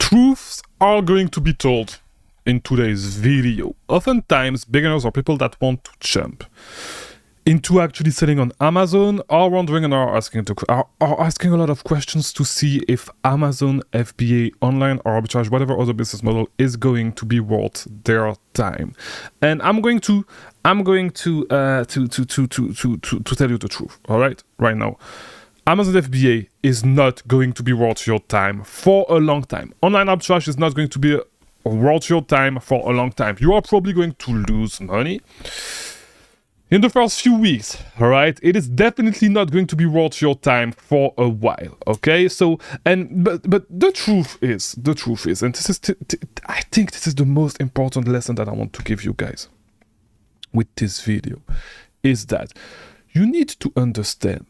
Truths are going to be told in today's video. Oftentimes, beginners or people that want to jump into actually selling on Amazon are wondering and are asking a lot of questions to see if Amazon, FBA, Online Arbitrage, whatever other business model is going to be worth their time. And I'm going to tell you the truth. All right, right now. Amazon FBA is not going to be worth your time for a long time. Online arbitrage is not going to be worth your time for a long time. You are probably going to lose money in the first few weeks, all right? It is definitely not going to be worth your time for a while, okay? So, but the truth is, and this is, I think this is the most important lesson that I want to give you guys with this video, is that you need to understand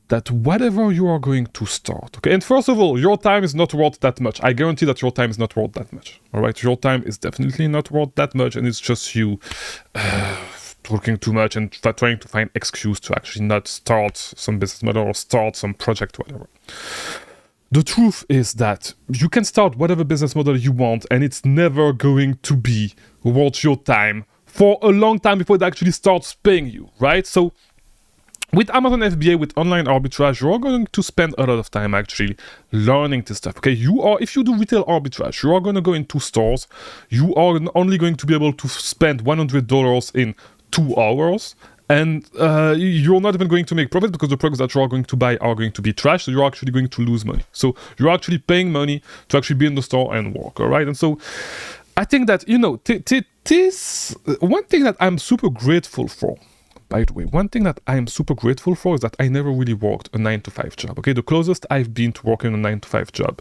that whatever you are going to start, okay, and first of all, your time is not worth that much. I guarantee that your time is not worth that much, all right? Your time is definitely not worth that much, and it's just you talking too much and trying to find excuse to actually not start some business model or start some project, whatever. The truth is that you can start whatever business model you want, and it's never going to be worth your time for a long time before it actually starts paying you, right? So with Amazon FBA, with online arbitrage, you are going to spend a lot of time actually learning this stuff, okay? If you do retail arbitrage, you are going to go into stores, you are only going to be able to spend $100 in 2 hours, and you're not even going to make profit because the products that you are going to buy are going to be trash, so you're actually going to lose money. So you're actually paying money to actually be in the store and work, all right? And so I think that, you know, this one thing that I'm super grateful for, by the way, one thing that I'm super grateful for is that I never really worked a 9-to-5 job, okay? The closest I've been to working a 9-to-5 job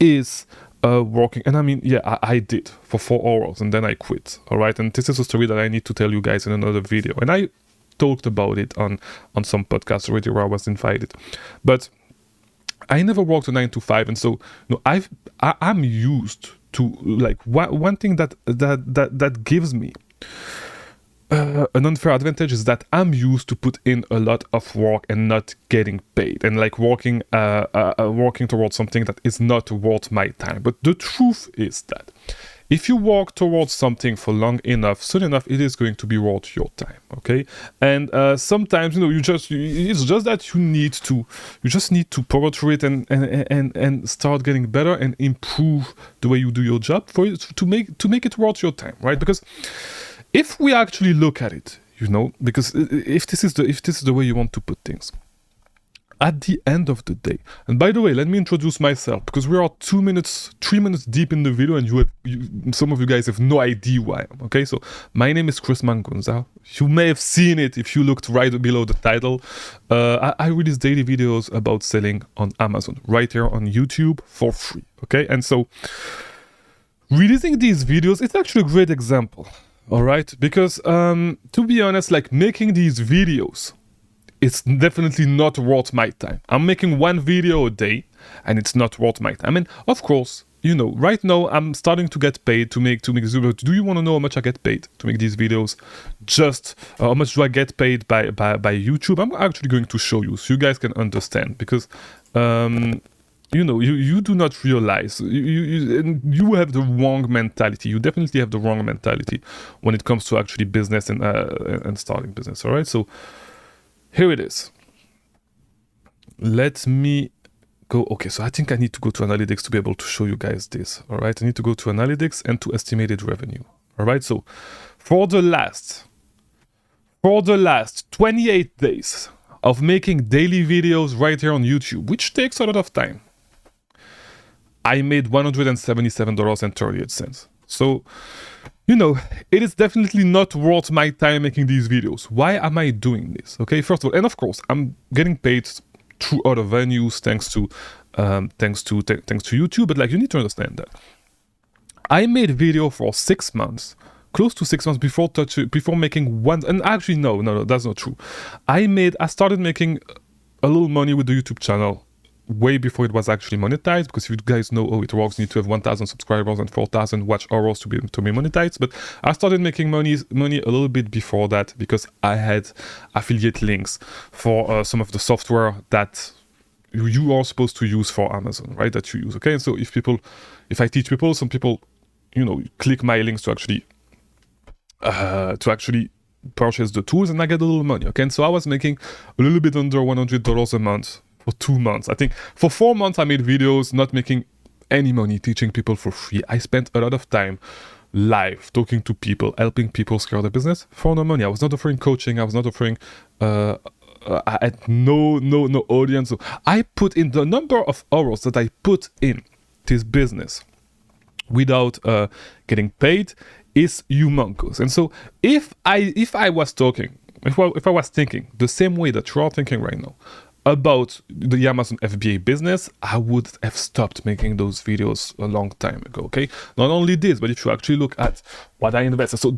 is working, and I mean, yeah, I did for 4 hours, and then I quit, all right? And this is a story that I need to tell you guys in another video, and I talked about it on some podcasts already where I was invited, but I never worked a 9-to-5, and so, you know, I'm used to, like, one thing that gives me an unfair advantage is that I'm used to put in a lot of work and not getting paid, and like working towards something that is not worth my time. But the truth is that if you work towards something for long enough, soon enough, it is going to be worth your time, okay? And sometimes, you know, it's just that you just need to power through it and start getting better and improve the way you do your job for it to make it worth your time, right? Because if we actually look at it, you know, because if this is the way you want to put things, at the end of the day, and by the way, let me introduce myself, because we are 3 minutes deep in the video, and some of you guys have no idea why. Okay, so my name is Chris Mangunza. You may have seen it if you looked right below the title. I release daily videos about selling on Amazon right here on YouTube for free. Okay, and so releasing these videos, it's actually a great example. All right, because to be honest, like, making these videos, it's definitely not worth my time. I'm making one video a day, and it's not worth my time. I mean, of course, you know, right now I'm starting to get paid to make these videos. Do you want to know how much I get paid to make these videos? Just how much do I get paid by YouTube? I'm actually going to show you so you guys can understand, because you know, you do not realize, you have the wrong mentality. You definitely have the wrong mentality when it comes to actually business and starting business, all right? So here it is. Let me go. Okay, so I think I need to go to analytics to be able to show you guys this, all right? I need to go to analytics and to estimated revenue, all right? So for the last 28 days of making daily videos right here on YouTube, which takes a lot of time, I made $177.38. So, you know, it is definitely not worth my time making these videos. Why am I doing this? Okay, first of all, and of course, I'm getting paid through other venues thanks to YouTube. But like, you need to understand that I made video for 6 months, close to 6 months before making one. And actually, no, that's not true. I started making a little money with the YouTube channel way before it was actually monetized, because if you guys know how it works, you need to have 1,000 subscribers and 4,000 watch hours to be monetized. But I started making money a little bit before that, because I had affiliate links for some of the software that you are supposed to use for Amazon, right? That you use, okay? And so if I teach people, some people, click my links to actually purchase the tools, and I get a little money, okay? And so I was making a little bit under $100 a month for 2 months. I think for 4 months I made videos, not making any money, teaching people for free. I spent a lot of time live talking to people, helping people scale their business for no money. I was not offering coaching. I was not offering. I had no audience. So I put in the number of hours that I put in this business without getting paid is humongous. And so if I was thinking the same way that you are thinking right now about the Amazon FBA business, I would have stopped making those videos a long time ago, okay? Not only this, but if you actually look at what I invested, so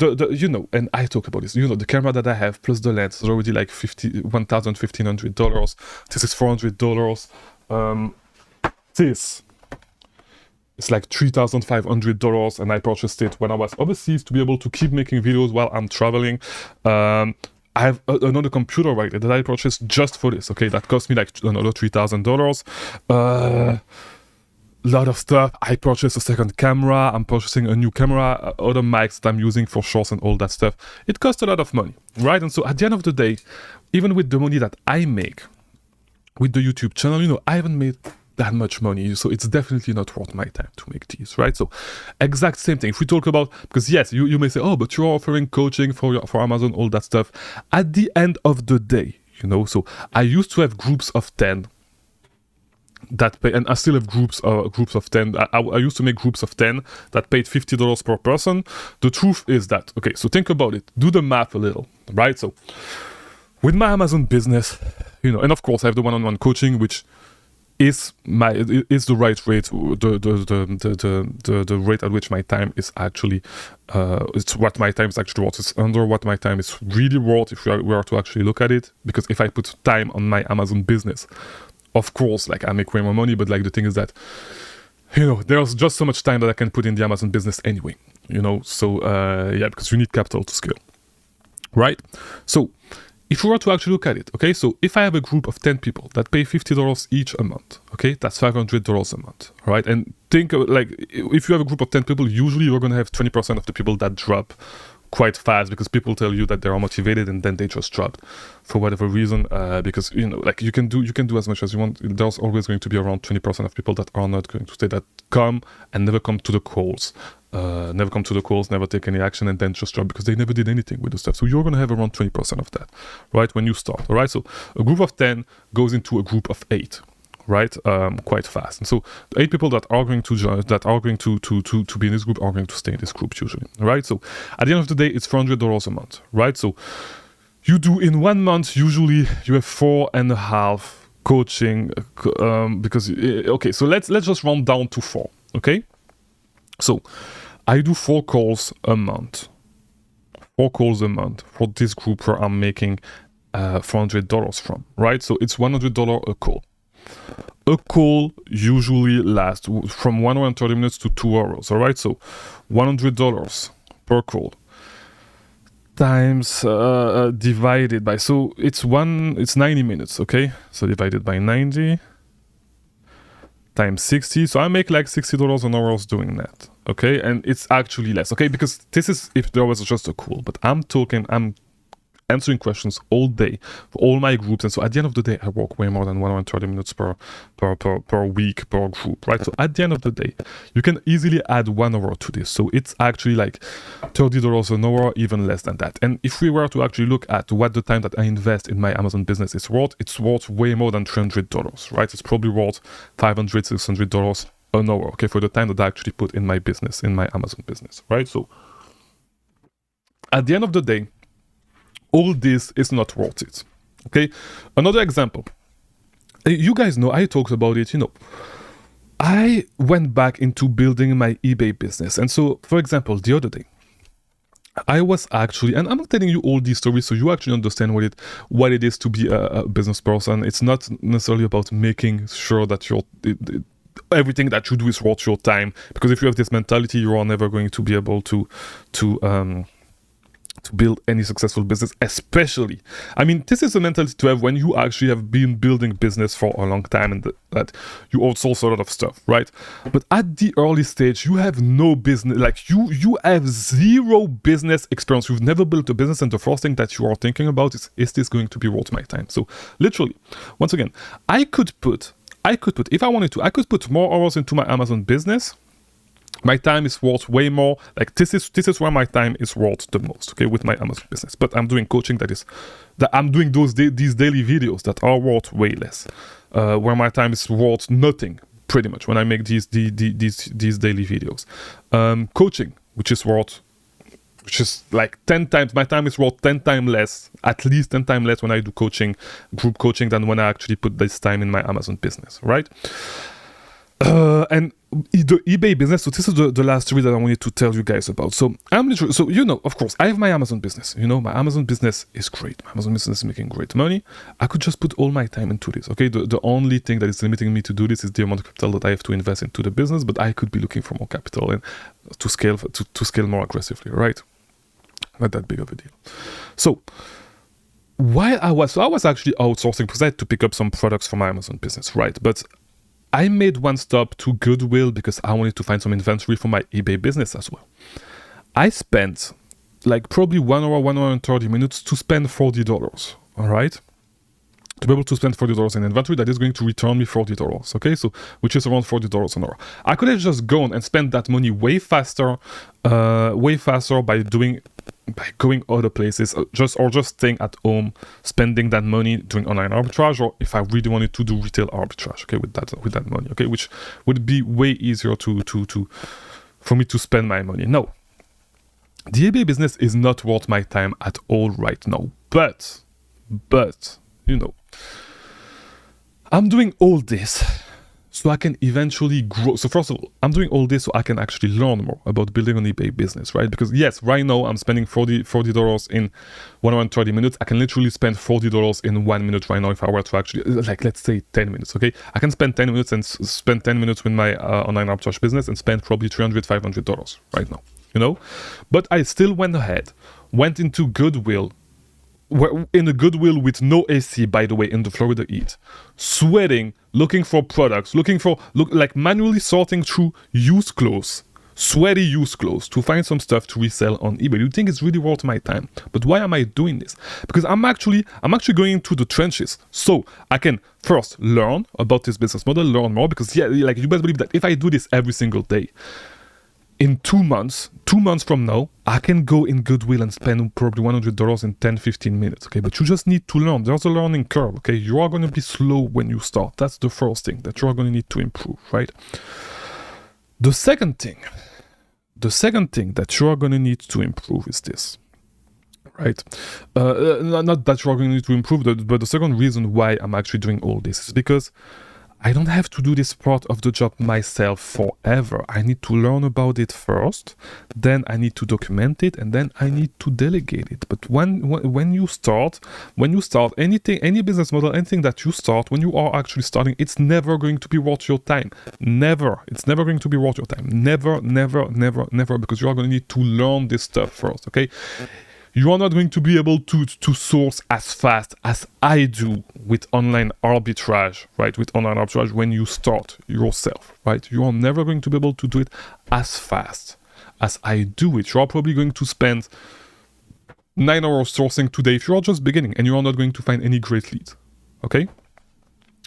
and I talk about this, the camera that I have plus the lens is already like $1,500. This is $400. This it's like $3,500, and I purchased it when I was overseas to be able to keep making videos while I'm traveling. I have another computer right there that I purchased just for this, okay? That cost me like another $3,000. Lot of stuff. I purchased a second camera. I'm purchasing a new camera, other mics that I'm using for shorts and all that stuff. It costs a lot of money, right? And so at the end of the day, even with the money that I make with the YouTube channel, I haven't made that much money, so it's definitely not worth my time to make these, right? So exact same thing. If we talk about, because yes, you may say, oh, but you're offering coaching for Amazon, all that stuff. At the end of the day, so I used to have groups of 10 that pay, and I still have groups of 10. I used to make groups of 10 that paid $50 per person. The truth is that, okay, so think about it, do the math a little, right? So with my Amazon business, and of course I have the one-on-one coaching, which is the right rate, the rate at which my time is actually it's what my time is actually worth. It's under what my time is really worth if we are to actually look at it. Because if I put time on my Amazon business, of course, like I make way more money, but like the thing is that there's just so much time that I can put in the Amazon business anyway. So because you need capital to scale, right? So if we were to actually look at it, okay, so if I have a group of 10 people that pay $50 each a month, okay, that's $500 a month, right? And think like if you have a group of 10 people, usually you're going to have 20% of the people that drop quite fast because people tell you that they are motivated and then they just drop for whatever reason. Because like you can do as much as you want. There's always going to be around 20% of people that are not going to stay, that come and never come to the calls. Never take any action, and then just drop because they never did anything with the stuff. So you're going to have around 20% of that, right, when you start, all right? So a group of 10 goes into a group of 8, right, quite fast. And so the 8 people that are going to join, that are going to be in this group are going to stay in this group usually, right? So at the end of the day, it's $400 a month, right? So you do in 1 month, usually you have 4.5 coaching, because, okay, so let's just round down to 4, okay? So I do 4 calls a month. 4 calls a month for this group where I'm making $400 from, right? So it's $100 a call. A call usually lasts from 1 hour and 30 minutes to 2 hours, all right? So $100 per call times divided by, so it's 90 minutes, okay? So divided by 90 times 60, so I make like $60 an hour doing that, okay? And it's actually less, okay? Because this is if there was just a call, but I'm answering questions all day for all my groups, and so at the end of the day I work way more than 1 hour and 30 minutes per week per group, right? So at the end of the day you can easily add 1 hour to this, so it's actually like $30 an hour, even less than that. And if we were to actually look at what the time that I invest in my Amazon business is worth, it's worth way more than $300, right? It's probably worth $500-$600 an hour, okay, for the time that I actually put in my business, in my Amazon business, right? So at the end of the day, all this is not worth it, okay? Another example. You guys know, I talked about it, I went back into building my eBay business. And so, for example, the other day, I was actually, and I'm not telling you all these stories so you actually understand what it is to be a business person. It's not necessarily about making sure that everything that you do is worth your time. Because if you have this mentality, you are never going to be able to to build any successful business, especially. I mean, this is a mentality to have when you actually have been building business for a long time and that you outsource a lot of stuff, right? But at the early stage, you have no business, like you have zero business experience. You've never built a business, and the first thing that you are thinking about is this going to be worth my time? So literally, once again, I could put, if I wanted to, I could put more hours into my Amazon business. My time is worth way more. Like this is where my time is worth the most, okay, with my Amazon business. But I'm doing coaching that I'm doing these daily videos that are worth way less. Where my time is worth nothing, pretty much, when I make these daily videos. Coaching, which is like 10 times, my time is worth 10 times less, at least 10 times less when I do coaching, group coaching, than when I actually put this time in my Amazon business, right? And the eBay business, so this is the last three that I wanted to tell you guys about. So I'm literally, so of course, I have my Amazon business. My Amazon business is great. My Amazon business is making great money. I could just put all my time into this, okay? The only thing that is limiting me to do this is the amount of capital that I have to invest into the business, but I could be looking for more capital and to scale more aggressively, right? Not that big of a deal. So I was actually outsourcing because I had to pick up some products for my Amazon business, right? But I made one stop to Goodwill because I wanted to find some inventory for my eBay business as well. I spent like probably 1 hour and 30 minutes to spend $40, all right? To be able to spend $40 in inventory that is going to return me $40, okay? So, which is around $40 an hour. I could have just gone and spent that money way faster by going other places, or just staying at home, spending that money doing online arbitrage, or if I really wanted to do retail arbitrage, okay, with that money, okay, which would be way easier for me to spend my money. No, the eBay business is not worth my time at all right now. But I'm doing all this so I can eventually grow. So first of all, I'm doing all this so I can actually learn more about building an eBay business, right? Because yes, right now I'm spending $40 in 1 hour and 30 minutes. I can literally spend $40 in 1 minute right now if I were to actually, like, let's say 10 minutes, okay? I can spend 10 minutes and spend 10 minutes with my online arbitrage business and spend probably $300, $500 right now, But I still went into Goodwill, in a Goodwill with no AC, by the way, in the Florida heat, sweating, looking for products, like manually sorting through sweaty used clothes to find some stuff to resell on eBay. You think it's really worth my time? But why am I doing this? Because I'm actually going into the trenches, so I can first learn about this business model, learn more. Because like you best believe that if I do this every single day, in 2 months from now, I can go in Goodwill and spend probably $100 in 10-15 minutes, okay? But you just need to learn. There's a learning curve, okay? You are going to be slow when you start. That's the first thing that you are going to need to improve, right? The second thing that you are going to need to improve is this, right? Not that you are going to need to improve, but the second reason why I'm actually doing all this is because I don't have to do this part of the job myself forever. I need to learn about it first, then I need to document it, and then I need to delegate it. But when you start any business model, anything that you start, when you are actually starting, it's never going to be worth your time. Never. It's never going to be worth your time. Never, because you are going to need to learn this stuff first, okay? You are not going to be able to source as fast as I do with online arbitrage, right? With online arbitrage when you start yourself, right? You are never going to be able to do it as fast as I do it. You are probably going to spend 9 hours sourcing today if you are just beginning, and you are not going to find any great leads, okay?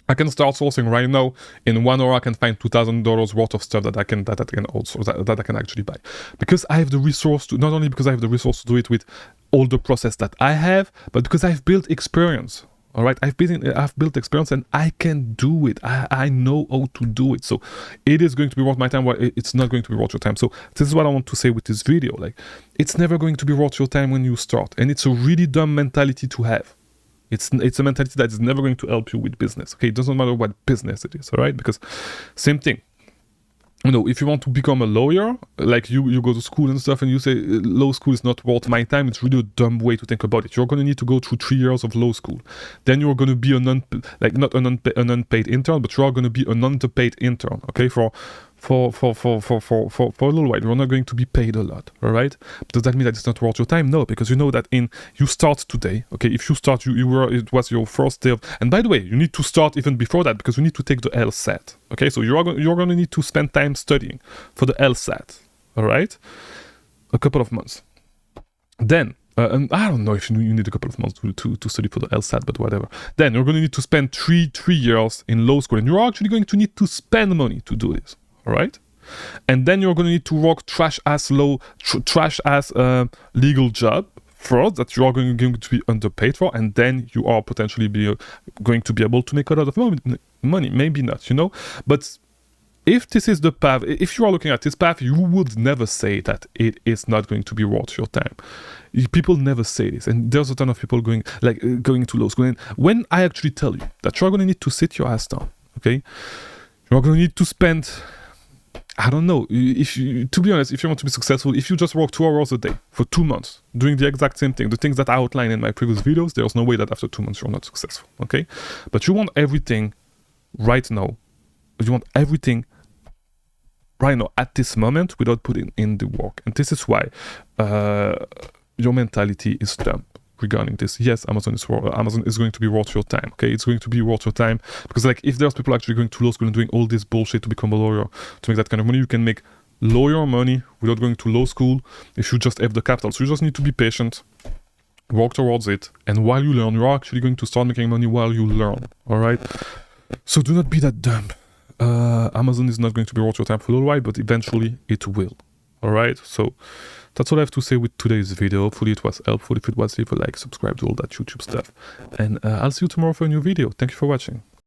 I can start sourcing right now. In 1 hour, I can find $2,000 worth of stuff that I can actually buy, because I have the resource to. Not only because I have the resource to do it with all the process that I have, but because I've built experience. All right, I've built experience, and I can do it. I know how to do it. So it is going to be worth my time. While it's not going to be worth your time. So this is what I want to say with this video. Like, it's never going to be worth your time when you start, and it's a really dumb mentality to have. It's a mentality that is never going to help you with business, okay? It doesn't matter what business it is, all right? Because same thing. If you want to become a lawyer, like you go to school and stuff, and you say law school is not worth my time, it's really a dumb way to think about it. You're going to need to go through 3 years of law school. Then you're going to be not an unpaid intern, but you are going to be an underpaid intern, okay, for for a little while. You're not going to be paid a lot, all right? Does that mean that it's not worth your time? No, because you know that you start today, okay? If you start, it was your first day of, and by the way, you need to start even before that because you need to take the LSAT, okay? So you're going to need to spend time studying for the LSAT, all right? A couple of months. Then, and I don't know if you need a couple of months to study for the LSAT, but whatever. Then you're going to need to spend three years in law school, and you're actually going to need to spend money to do this, all right? And then you're going to need to work trash ass legal job first that you are going to be underpaid for, and then you are potentially going to be able to make a lot of money. Maybe not, you know, but if this is the path, if you are looking at this path, you would never say that it is not going to be worth your time. People never say this, and there's a ton of people going to law school. And when I actually tell you that you're going to need to sit your ass down, okay, you're going to need to spend, I don't know, to be honest, if you want to be successful, if you just work 2 hours a day for 2 months, doing the exact same thing, the things that I outlined in my previous videos, there's no way that after 2 months you're not successful, okay? But you want everything right now. You want everything right now at this moment without putting in the work. And this is why your mentality is dumb regarding this. Yes, Amazon is going to be worth your time, okay? It's going to be worth your time because, like, if there's people actually going to law school and doing all this bullshit to become a lawyer, to make that kind of money, you can make lawyer money without going to law school if you just have the capital. So you just need to be patient, work towards it, and while you learn, you're actually going to start making money while you learn, all right? So do not be that dumb. Amazon is not going to be worth your time for a little while, but eventually it will. All right, so that's all I have to say with today's video. Hopefully it was helpful. If it was, leave a like, subscribe to all that YouTube stuff, and I'll see you tomorrow for a new video. Thank you for watching.